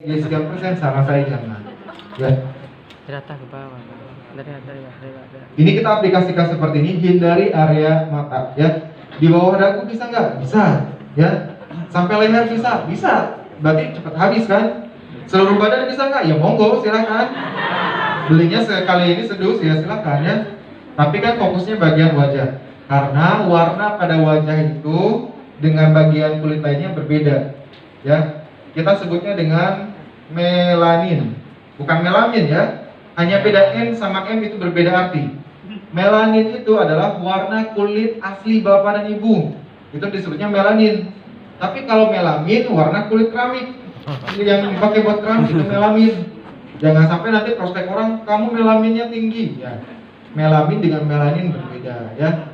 ya sekian persen, saran saya jangan. Ya. Rata ke bawah. Dari bawah. Ini kita aplikasikan seperti ini, hindari area mata ya. Di bawah dagu bisa nggak? Bisa ya. Sampai leher bisa? Bisa. Berarti cepat habis kan? Seluruh badan bisa nggak? Ya monggo, silakan. Belinya sekali ini sedus ya silakan ya. Tapi kan fokusnya bagian wajah. Karena warna pada wajah itu dengan bagian kulit lainnya berbeda. Ya. Kita sebutnya dengan melanin. Bukan melamin ya. Hanya beda N sama M itu berbeda arti. Melanin itu adalah warna kulit asli bapak dan ibu. Itu disebutnya melanin. Tapi kalau melamin warna kulit keramik. Yang dipakai buat keramik itu melamin. Jangan sampai nanti prospek orang kamu melaminnya tinggi. Ya. Melamin dengan melanin berbeda ya.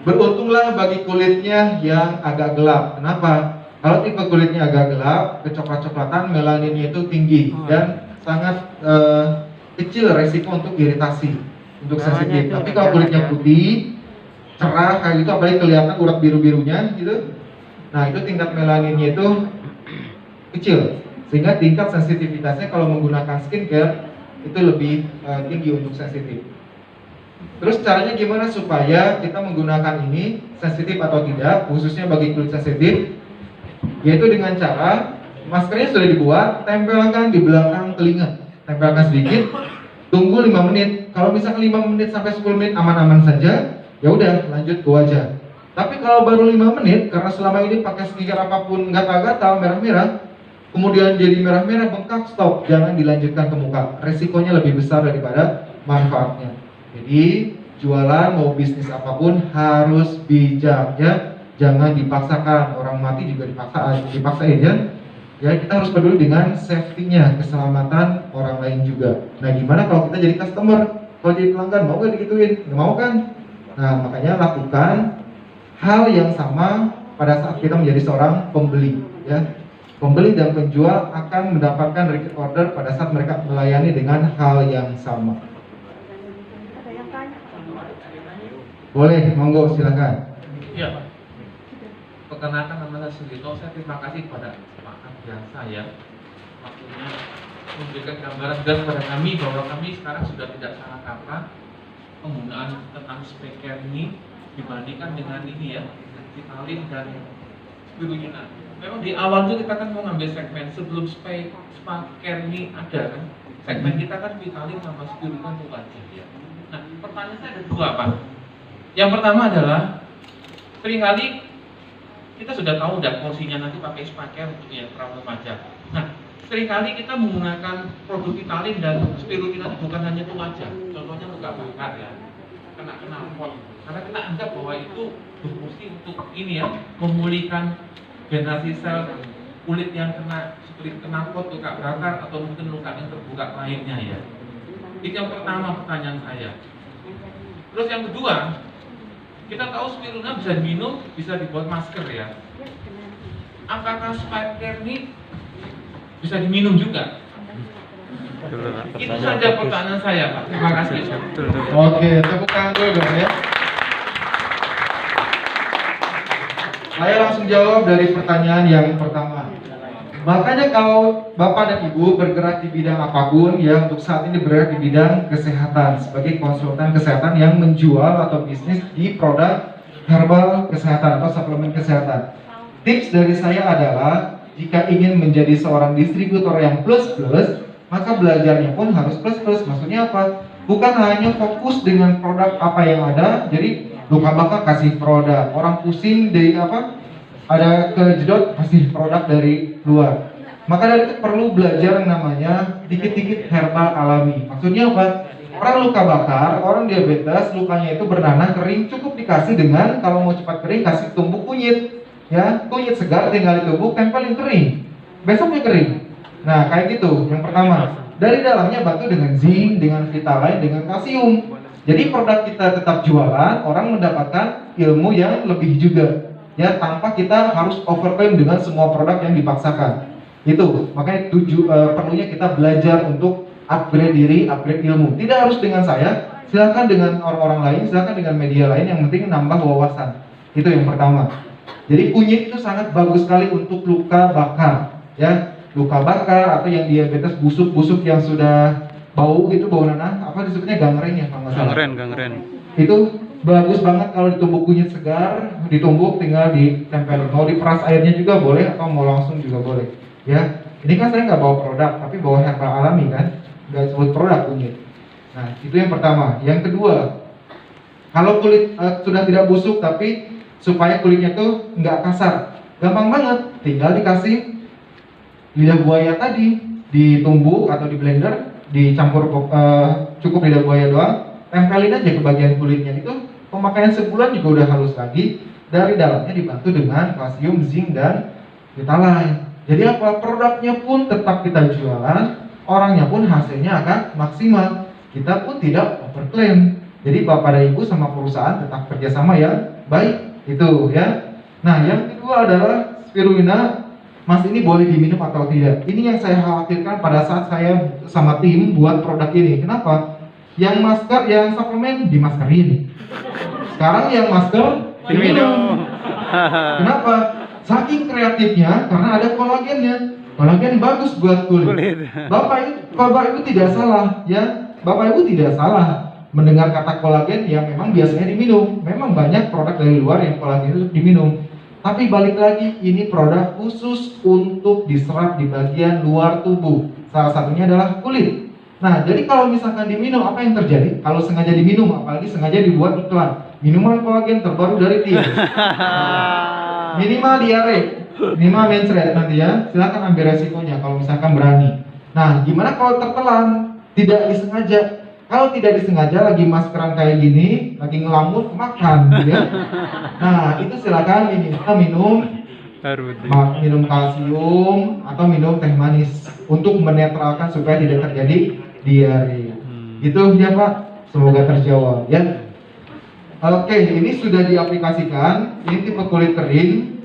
Beruntunglah bagi kulitnya yang agak gelap. Kenapa? Kalau tipe kulitnya agak gelap, kecoklat-coklatan, melaninnya itu tinggi dan sangat kecil resiko untuk iritasi, untuk sensitif. Tapi kalau kulitnya putih, cerah kayak gitu, apalagi kelihatan urat biru-birunya gitu, nah itu tingkat melaninnya itu kecil, sehingga tingkat sensitivitasnya kalau menggunakan skincare itu lebih tinggi untuk sensitif. Terus caranya gimana supaya kita menggunakan ini sensitif atau tidak, khususnya bagi kulit sensitif? Yaitu dengan cara maskernya sudah dibuat, tempelkan di belakang telinga, tempelkan sedikit, tunggu 5 menit. Kalau misalkan 5 menit sampai 10 menit aman-aman saja, ya udah lanjut ke wajah. Tapi kalau baru 5 menit, karena selama ini pakai skincare apapun gatal-gatal, merah-merah, kemudian jadi merah-merah, bengkak, stop, jangan dilanjutkan ke muka. Resikonya lebih besar daripada manfaatnya. Jadi jualan mau bisnis apapun harus bijak ya. Jangan dipaksakan, orang mati juga dipaksain ya. Ya kita harus peduli dengan safety-nya, keselamatan orang lain juga. Nah gimana kalau kita jadi customer, kalau jadi pelanggan, mau gak digituin? Nggak mau kan? Nah makanya lakukan hal yang sama pada saat kita menjadi seorang pembeli ya. Pembeli dan penjual akan mendapatkan repeat order pada saat mereka melayani dengan hal yang sama. Boleh, monggo silakan. Iya. Perkenalkan nama saya Sugito, saya terima kasih kepada Pak Adiansa ya, waktunya memberikan gambaran jelas kepada kami bahwa kami sekarang sudah tidak salah kaprah penggunaan tentang skincare ini dibandingkan dengan ini ya, Vitalin dan spirulina. Memang di awal itu kita kan mau ngambil segmen sebelum skincare ini ada kan, segmen kita kan Vitalin sama spirulina itu wajib ya. Nah pertanyaan saya ada dua Pak. Yang pertama adalah seringkali kita sudah tahu udah porsinya nanti pakai skincare untuk yang perawat wajah. Nah, seringkali kita menggunakan produk Vitalin dan spirulina bukan hanya untuk wajah. Contohnya luka bakar ya, kena knalpot. Karena kita anggap bahwa itu berfungsi untuk ini ya, memulihkan generasi sel kulit yang kena seperti knalpot, luka bakar atau mungkin luka yang terbuka lainnya ya. Itu yang pertama pertanyaan saya. Terus yang kedua, kita tahu spirulina bisa diminum, bisa dibuat masker ya. Apakah skincare ini bisa diminum juga? Itu saja pertanyaan saya Pak. Terima kasih. Oke, tepuk tangan dulu dong ya. Saya langsung jawab dari pertanyaan yang pertama. Makanya kalau Bapak dan Ibu bergerak di bidang apapun ya, untuk saat ini bergerak di bidang kesehatan sebagai konsultan kesehatan yang menjual atau bisnis di produk herbal kesehatan atau suplemen kesehatan. Tips dari saya adalah jika ingin menjadi seorang distributor yang plus-plus, maka belajarnya pun harus plus-plus. Maksudnya apa? Bukan hanya fokus dengan produk apa yang ada, jadi luka bakar kasih produk, orang pusing dari apa? Ada kejedot kasih produk dari luar. Maka dari itu perlu belajar yang namanya dikit-dikit herbal alami. Maksudnya apa? Orang luka bakar, orang diabetes, lukanya itu bernanah kering, cukup dikasih dengan kalau mau cepat kering kasih tumbuk kunyit. Ya, kunyit segar tinggal ditumbuk, tempelin kering. Besoknya kering. Nah, kayak gitu. Yang pertama, dari dalamnya bantu dengan zinc, dengan Vitalin, dengan kalsium. Jadi produk kita tetap jualan, orang mendapatkan ilmu yang lebih juga. Ya, tanpa kita harus overclaim dengan semua produk yang dipaksakan. Itu makanya perlunya kita belajar untuk upgrade diri, upgrade ilmu. Tidak harus dengan saya, silakan dengan orang-orang lain, silakan dengan media lain, yang penting nambah wawasan. Itu yang pertama. Jadi kunyit itu sangat bagus sekali untuk luka bakar, ya. luka bakar atau yang diabetes busuk-busuk yang sudah bau gitu, bau nanah, apa disebutnya gangren ya kalau nggak salah. Gangren. Itu bagus banget kalau ditumbuk kunyit segar, ditumbuk tinggal ditempel. Mau diperas airnya juga boleh atau mau langsung juga boleh. Ya, ini kan saya nggak bawa produk, tapi bawa herbal alami kan, nggak sebut produk kunyit. Nah, itu yang pertama. Yang kedua, kalau kulit sudah tidak busuk tapi supaya kulitnya tuh nggak kasar, gampang banget. Tinggal dikasih lidah buaya tadi, ditumbuk atau di blender, dicampur cukup lidah buaya doang, tempelin aja ke bagian kulitnya. Itu pemakaian sebulan juga udah halus lagi. Dari dalamnya dibantu dengan kalsium, zinc, dan vitalin. Jadi apa? Produknya pun tetap kita jualan, orangnya pun hasilnya akan maksimal. Kita pun tidak overclaim. Jadi bapak dan ibu sama perusahaan tetap kerjasama yang baik. Itu ya. Nah, yang kedua adalah spirulina. Mas, ini boleh diminum atau tidak? Ini yang saya khawatirkan pada saat saya sama tim buat produk ini. Kenapa? Yang masker, yang suplemen dimaskerin. Sekarang yang masker diminum. Kenapa? Saking kreatifnya, karena ada kolagennya. Kolagen bagus buat kulit. Bapak Ibu tidak salah, ya. Bapak Ibu tidak salah mendengar kata kolagen yang memang biasanya diminum. Memang banyak produk dari luar yang kolagen itu diminum. Tapi balik lagi, ini produk khusus untuk diserap di bagian luar tubuh. Salah satunya adalah kulit. Nah, jadi kalau misalkan diminum, apa yang terjadi? Kalau sengaja diminum, apalagi sengaja dibuat iklan, minuman kolagen terbaru dari tim. Minimal diare, minimal mencret nanti ya. Silakan ambil resikonya kalau misalkan berani. Nah, gimana kalau tertelan? Tidak disengaja. Kalau tidak disengaja lagi maskeran kayak gini, lagi ngelamun, makan, ya. Nah, itu silakan ini kita minum kalsium atau minum teh manis untuk menetralkan supaya tidak terjadi diare. Itu ya Pak, semoga terjawab ya. Oke, ini sudah diaplikasikan. Ini tipe kulit kering.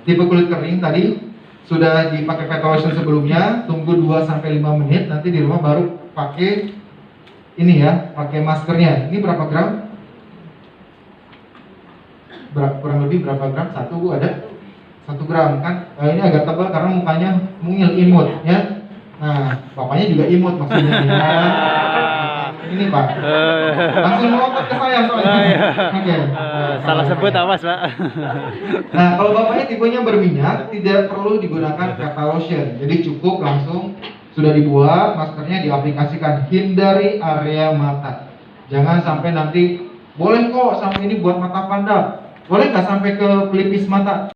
Tipe kulit kering tadi sudah dipakai pet lotion sebelumnya, tunggu 2-5 menit, nanti di rumah baru pakai ini ya, pakai maskernya. Ini berapa gram? Kurang lebih berapa gram? 1 Bu ada? 1 gram kan? Ini agak tebal karena mukanya mungil, imut ya. Nah, bapaknya juga imut maksudnya ya. Ini Pak, langsung melompat ke saya soalnya. Oke. Salah sebut awas Pak. Nah, kalau bapaknya tipenya berminyak, tidak perlu digunakan kata lotion. Jadi cukup langsung sudah dibuat, maskernya diaplikasikan. Hindari area mata. Jangan sampai nanti, boleh kok sampai ini buat mata panda, boleh nggak sampai ke pelipis mata?